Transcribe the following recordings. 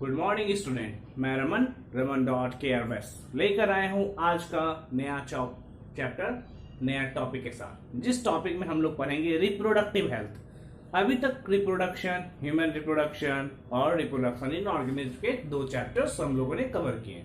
Good morning student, मैं Raman dot के are base लेकर आया हूँ आज का नया चैप्टर नया टॉपिक के साथ, जिस टॉपिक में हम लोग पढ़ेंगे रिप्रोडक्टिव हेल्थ। अभी तक रिप्रोडक्शन, ह्यूमन रिप्रोडक्शन और रिप्रोडक्शन इन ऑर्गेनिज्म के 2 चैप्टर्स हम लोगों ने कवर किए।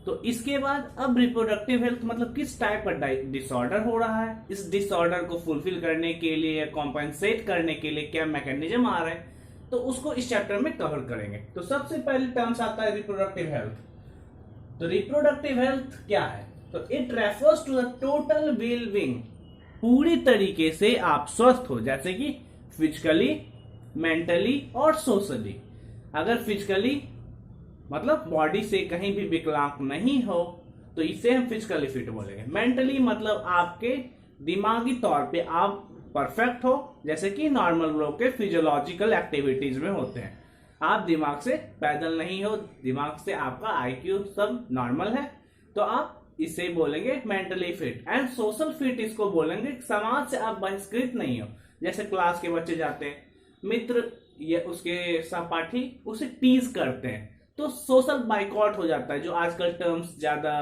तो इसके बाद अब रिप्रोडक्टिव हेल्थ मतलब किस टाइप का डिसऑर्डर हो रहा है, इस डिसऑर्डर को फुलफिल करने के लिए, कॉम्पेंसेट करने के लिए क्या मैकेनिज्म आ रहे हैं, तो उसको इस चैप्टर में कवर करेंगे। तो सबसे पहले टर्म्स आता है रिप्रोडक्टिव हेल्थ। तो रिप्रोडक्टिव हेल्थ क्या है? तो it refers to the total well being, पूरी तरीके से आप स्वस्थ हो, जैसे कि फिजिकली, मेंटली और सोशली। अगर फिजिकली मतलब बॉडी से कहीं भी विकलांग नहीं हो तो इसे हम फिजिकली फिट बोलेंगे। मेंटली मतलब आपके दिमागी तौर पे आप परफेक्ट हो, जैसे कि नॉर्मल लोग के फिजियोलॉजिकल एक्टिविटीज में होते हैं। आप दिमाग से पैदल नहीं हो, दिमाग से आपका आईक्यू सब नॉर्मल है, तो आप इसे बोलेंगे mentally fit. And social fit इसको बोलेंगे समाज से आप बहिष्कृत नहीं हो। जैसे क्लास के बच्चे जाते हैं, मित्र या उसके सहपाठी उसे टीज करते हैं, तो सोशल बाइकॉट हो जाता है, जो आजकल टर्म्स ज्यादा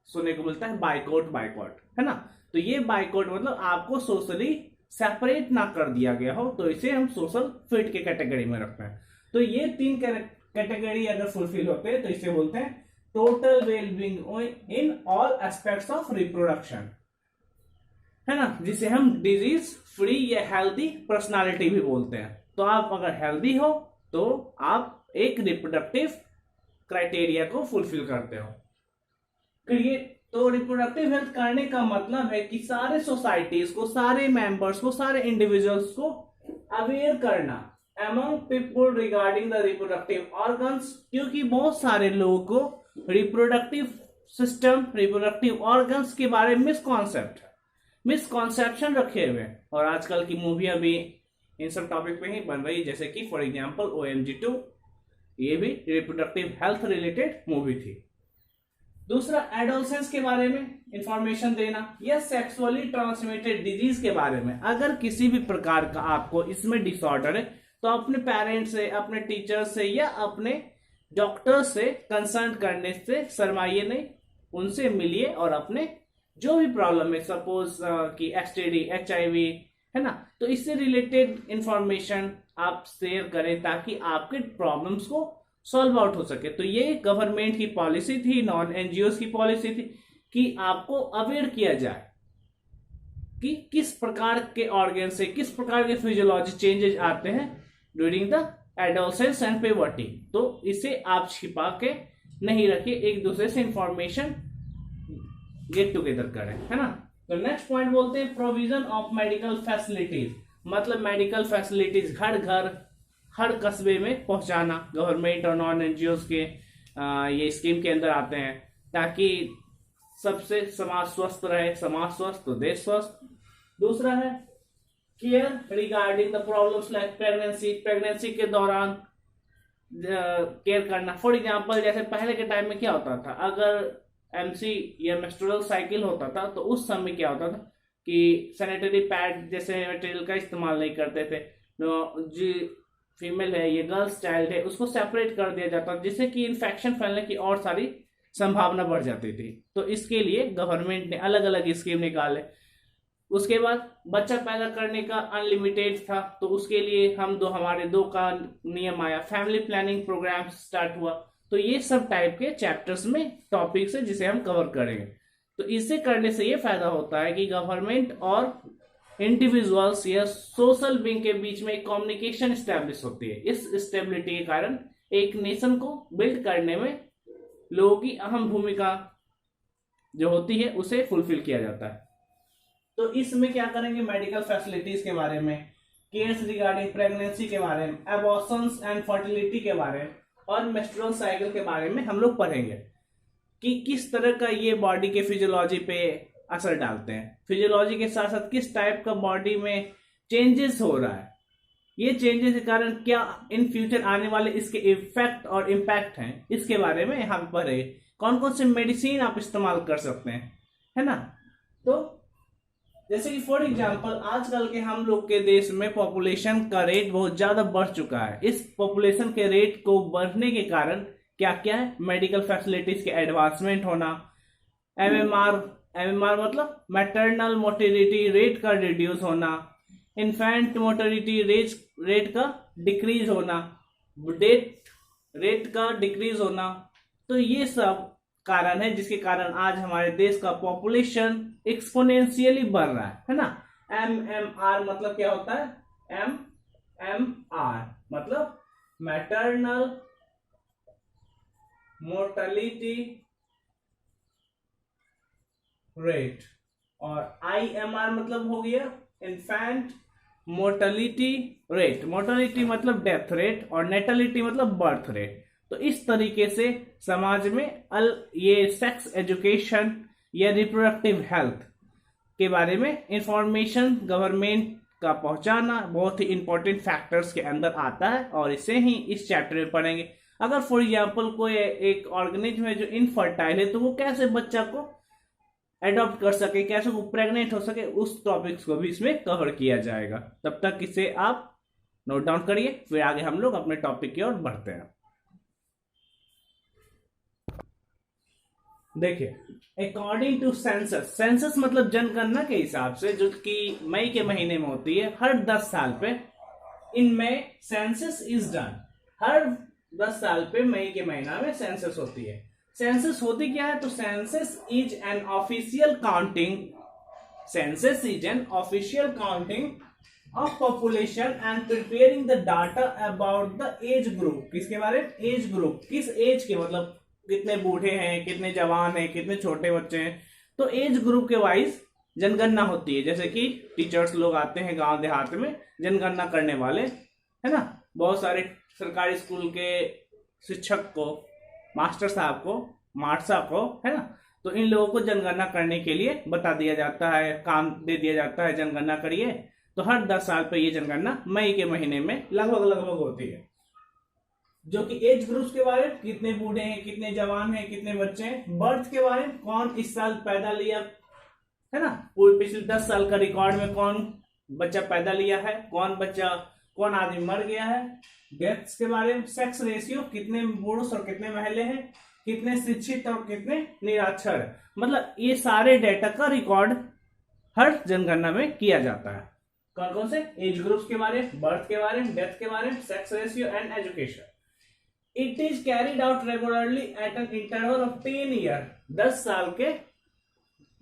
सुनने को मिलता है, बाइकॉट है ना। तो ये बाइकॉट मतलब आपको सोशली सेपरेट ना कर दिया गया हो, तो इसे हम सोशल फिट के कैटेगरी में रखते हैं। तो ये 3 कैटेगरी अगर फुलफिल होते हैं तो इसे बोलते हैं total wellbeing in all aspects of reproduction, है ना, जिसे हम डिजीज फ्री या हेल्दी पर्सनालिटी भी बोलते हैं। तो आप अगर हेल्दी हो तो आप एक रिप्रोडक्टिव क्राइटेरिया को फुलफिल करते हो। तो रिप्रोडक्टिव हेल्थ करने का मतलब है कि सारे सोसाइटीज को, सारे मेंबर्स को, सारे इंडिविजुअल्स को अवेयर करना among people regarding the reproductive organs, क्योंकि बहुत सारे लोगों को रिप्रोडक्टिव सिस्टम, रिप्रोडक्टिव ऑर्गन्स के बारे में मिसकॉन्सेप्शन रखे हुए हैं। और आजकल की मूवियां भी इन सब टॉपिक पे ही बन रही, जैसे कि फॉर एग्जाम्पल OMG 2, ये भी रिप्रोडक्टिव हेल्थ रिलेटेड मूवी थी। दूसरा, एडोलसेंस के बारे में इंफॉर्मेशन देना या सेक्सुअली ट्रांसमिटेड डिजीज के बारे में। अगर किसी भी प्रकार का आपको इसमें डिसऑर्डर है तो अपने पेरेंट्स से, अपने टीचर से या अपने डॉक्टर से कंसल्ट करने से शर्माइए नहीं, उनसे मिलिए और अपने जो भी प्रॉब्लम है, सपोज कि STD, HIV है ना, तो इससे रिलेटेड इंफॉर्मेशन आप शेयर करें ताकि आपके प्रॉब्लम्स को सॉल्व आउट हो सके। तो ये गवर्नमेंट की पॉलिसी थी, नॉन NGOs की पॉलिसी थी कि आपको अवेयर किया जाए कि किस प्रकार के ऑर्गन से किस प्रकार के फिजियोलॉजी चेंजेस आते हैं during the adolescence and puberty. तो इसे आप छिपा के नहीं रखिए, एक दूसरे से इंफॉर्मेशन गेट टुगेदर करें, है ना। तो नेक्स्ट पॉइंट बोलते हैं प्रोविजन ऑफ मेडिकल फैसिलिटीज, मतलब मेडिकल फैसिलिटीज हर घर, हर कस्बे में पहुंचाना। गवर्नमेंट और नॉन NGOs के ये स्कीम के अंदर आते हैं ताकि सबसे समाज स्वस्थ रहे, समाज स्वस्थ तो देश स्वस्थ। दूसरा है care regarding the problems like pregnancy के दौरान केयर करना। फॉर एग्जांपल, जैसे पहले के टाइम में क्या होता था, अगर MC या मेंस्ट्रुअल साइकिल होता था तो उस समय क्या होता था कि सैनिटरी पैड जैसे मटेरियल का इस्तेमाल नहीं करते थे। जो फीमेल है, ये गर्ल्स चाइल्ड है, उसको सेपरेट कर दिया जाता, जिससे कि इन्फेक्शन फैलने की और सारी संभावना बढ़ जाती थी। तो इसके लिए गवर्नमेंट ने अलग अलग स्कीम निकाले। उसके बाद बच्चा पैदा करने का अनलिमिटेड था, तो उसके लिए हमारे 2 का नियम आया, फैमिली प्लानिंग प्रोग्राम स्टार्ट हुआ। तो ये सब टाइप के चैप्टर्स में टॉपिक्स है जिसे हम कवर करेंगे। तो इसे करने से ये फायदा होता है कि गवर्नमेंट और इंडिविजुअल्स या सोशल बीइंग के बीच में एक कम्युनिकेशन स्टैब्लिश होती है। इस स्टेबिलिटी के कारण एक नेशन को बिल्ड करने में लोगों की अहम भूमिका जो होती है उसे फुलफिल किया जाता है। तो इसमें क्या करेंगे, मेडिकल फैसिलिटीज के बारे में, केयर्स रिगार्डिंग प्रेगनेंसी के बारे में, एबॉर्शंस एंड फर्टिलिटी के बारे में और मेंस्ट्रुअल साइकिल के बारे में हम लोग पढ़ेंगे कि किस तरह का ये बॉडी के फिजियोलॉजी पे असर डालते हैं। फिजियोलॉजी के साथ साथ किस टाइप का बॉडी में चेंजेस हो रहा है, ये चेंजेस के कारण क्या इन फ्यूचर आने वाले इसके इफेक्ट और इम्पैक्ट हैं, इसके बारे में यहाँ पर पढ़े। कौन कौन से मेडिसिन आप इस्तेमाल कर सकते हैं, है ना। तो जैसे कि फॉर एग्जांपल आजकल के हम लोग के देश में पॉपुलेशन का रेट बहुत ज्यादा बढ़ चुका है। इस पॉपुलेशन के रेट को बढ़ने के कारण क्या क्या है, मेडिकल फैसिलिटीज के एडवांसमेंट होना, एमएमआर मतलब मैटरनल मोर्टेलिटी रेट का रिड्यूस होना, इन्फेंट मोर्टेलिटी रेट का डिक्रीज होना, डेथ रेट का डिक्रीज होना। तो ये सब कारण है जिसके कारण आज हमारे देश का पॉपुलेशन एक्सपोनेंशियली बढ़ रहा है ना। एमएमआर मतलब क्या होता है, एमएमआर मतलब मैटरनल मोर्टेलिटी रेट, और आईएमआर मतलब हो गया इन्फेंट मोर्टेलिटी रेट। मोर्टेलिटी मतलब डेथ रेट और नेटलिटी मतलब बर्थ रेट। तो इस तरीके से समाज में ये सेक्स एजुकेशन या रिप्रोडक्टिव हेल्थ के बारे में इंफॉर्मेशन गवर्नमेंट का पहुंचाना बहुत ही इंपॉर्टेंट फैक्टर्स के अंदर आता है, और इसे ही इस चैप्टर में पढ़ेंगे। अगर फॉर एग्जांपल कोई एक ऑर्गेनिज्म है जो इनफर्टाइल है, तो वो कैसे बच्चा को एडॉप्ट कर सके, कैसे वो प्रेग्नेंट हो सके, उस टॉपिक्स को भी इसमें कवर किया जाएगा। तब तक इसे आप नोट डाउन करिए, फिर आगे हम लोग अपने टॉपिक की ओर बढ़ते हैं। देखिए, अकॉर्डिंग टू सेंसस, सेंसस मतलब जनगणना के हिसाब से, जो कि मई के महीने में होती है हर 10 साल पे। इन मई सेंसस इज डन, हर 10 साल पे मई के महीना में सेंसस होती है। सेंसस होती क्या है, तो census is an official counting, census is an official counting of population and preparing the data about the age group. किसके बारे में, एज ग्रुप, किस एज के, मतलब कितने बूढ़े हैं, कितने जवान हैं, कितने छोटे बच्चे हैं। तो एज ग्रुप के वाइज जनगणना होती है। जैसे कि टीचर्स लोग आते हैं गांव देहात में जनगणना करने वाले, है ना, बहुत सारे सरकारी स्कूल के शिक्षक को, मास्टर साहब को, मार्सा को, है ना, तो इन लोगों को जनगणना करने के लिए बता दिया जाता है, काम दे दिया जाता है, जनगणना करिए। तो हर 10 साल पे ये जनगणना मई के महीने में लगभग होती है। जो कि एज ग्रुप्स के बारे में, कितने बूढ़े हैं, कितने जवान हैं, कितने बच्चे हैं। बर्थ के बारे में, कौन इस साल पैदा लिया, है ना, पूरे पिछले 10 साल का रिकॉर्ड में कौन बच्चा पैदा लिया है, कौन आदमी मर गया है। डेथ्स के बारे में, सेक्स रेशियो, कितने पुरुष और कितने महिला हैं, कितने शिक्षित और कितने निरक्षर, मतलब ये सारे डेटा का रिकॉर्ड हर जनगणना में किया जाता है। कौन कौन से, एज ग्रुप्स के बारे में, बर्थ के बारे में, डेथ के बारे में, sex ratio and education. It is carried out regularly at an interval of 10 years. 10 साल के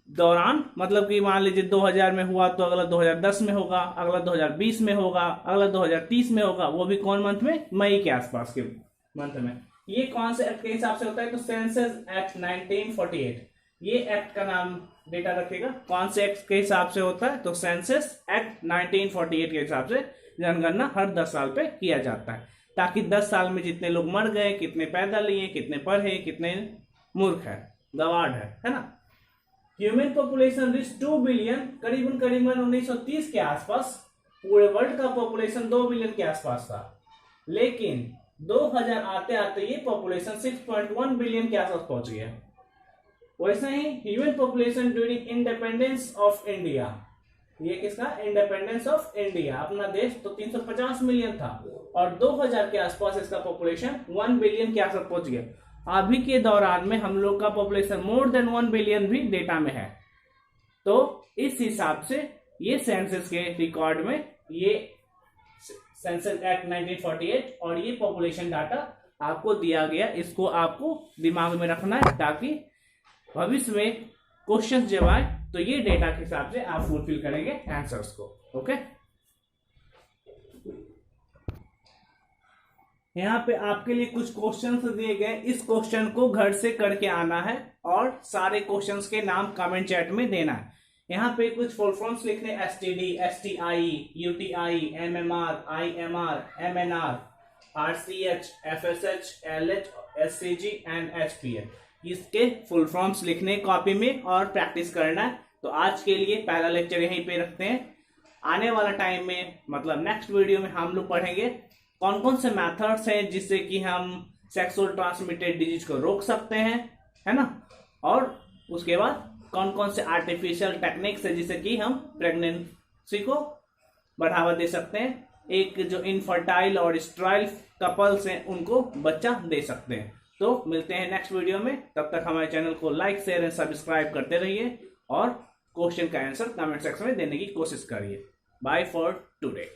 दौरान, मतलब कि मान लीजिए 2000 में हुआ तो अगला 2010 में होगा, अगला 2020 में होगा, अगला 2030 में होगा, वो भी कौन मंथ में, मई के आसपास के मंथ में। ये कौन से एक्ट के हिसाब से होता है, तो सेंसस एक्ट 1948, ये एक्ट का नाम डेटा रखेगा। कौन से एक्ट के हिसाब से होता है, तो सेंसस एक्ट 1948 के हिसाब से जनगणना हर 10 साल पे किया जाता है, ताकि 10 साल में जितने लोग मर गए, कितने पैदा लिए, कितने पढ़े, कितने मूर्ख है, गवार है ना। ह्यूमन पॉपुलेशन रिच 2 बिलियन, करीबन 1930 के आसपास पूरे वर्ल्ड का पॉपुलेशन 2 बिलियन के आसपास था। लेकिन 2000 आते आते ये पॉपुलेशन 6.1 बिलियन के आसपास पहुंच गया। वैसे ही human population during independence of India, ये किसका, इंडिपेंडेंस ऑफ इंडिया, अपना देश, तो 350 मिलियन था, और 2000 के आसपास इसका पॉपुलेशन 1 बिलियन के आसपास पहुंच गया। अभी के दौरान में हम लोग का पॉपुलेशन मोर देन 1 बिलियन भी डेटा में है। तो इस हिसाब से ये सेंसस के रिकॉर्ड में, ये सेंसस एक्ट 1948 और ये पॉपुलेशन डाटा आपको दिया गया, इसको आपको दिमाग में रखना है, ताकि भविष्य में क्वेश्चन जब आए तो ये डेटा के हिसाब से आप फुलफिल करेंगे आंसर्स को। ओके, यहाँ पे आपके लिए कुछ क्वेश्चंस दिए गए, इस क्वेश्चन को घर से करके आना है और सारे क्वेश्चंस के नाम कमेंट चैट में देना है। यहाँ पे कुछ फुल फॉर्म्स लिखने, STD, STI, UTI, MMR, IMR, MNR, RCH, FSH, LH, SCG and HPL, इसके फुल फॉर्म्स लिखने कॉपी में और प्रैक्टिस करना है। तो आज के लिए पहला लेक्चर यहीं पे रखते हैं। आने वाला टाइम में, मतलब नेक्स्ट वीडियो में, हम लोग पढ़ेंगे कौन कौन से मेथड्स हैं जिससे कि हम सेक्सुअल ट्रांसमिटेड डिजीज को रोक सकते हैं, है ना, और उसके बाद कौन कौन से आर्टिफिशियल टेक्निक्स है जिससे कि हम प्रेगनेंसी को बढ़ावा दे सकते हैं, एक जो इनफर्टाइल और स्ट्राइल कपल्स हैं उनको बच्चा दे सकते हैं। तो मिलते हैं नेक्स्ट वीडियो में, तब तक हमारे चैनल को लाइक शेयर एंड सब्सक्राइब करते रहिए और क्वेश्चन का आंसर कमेंट सेक्शन में देने की कोशिश करिए। Bye for today.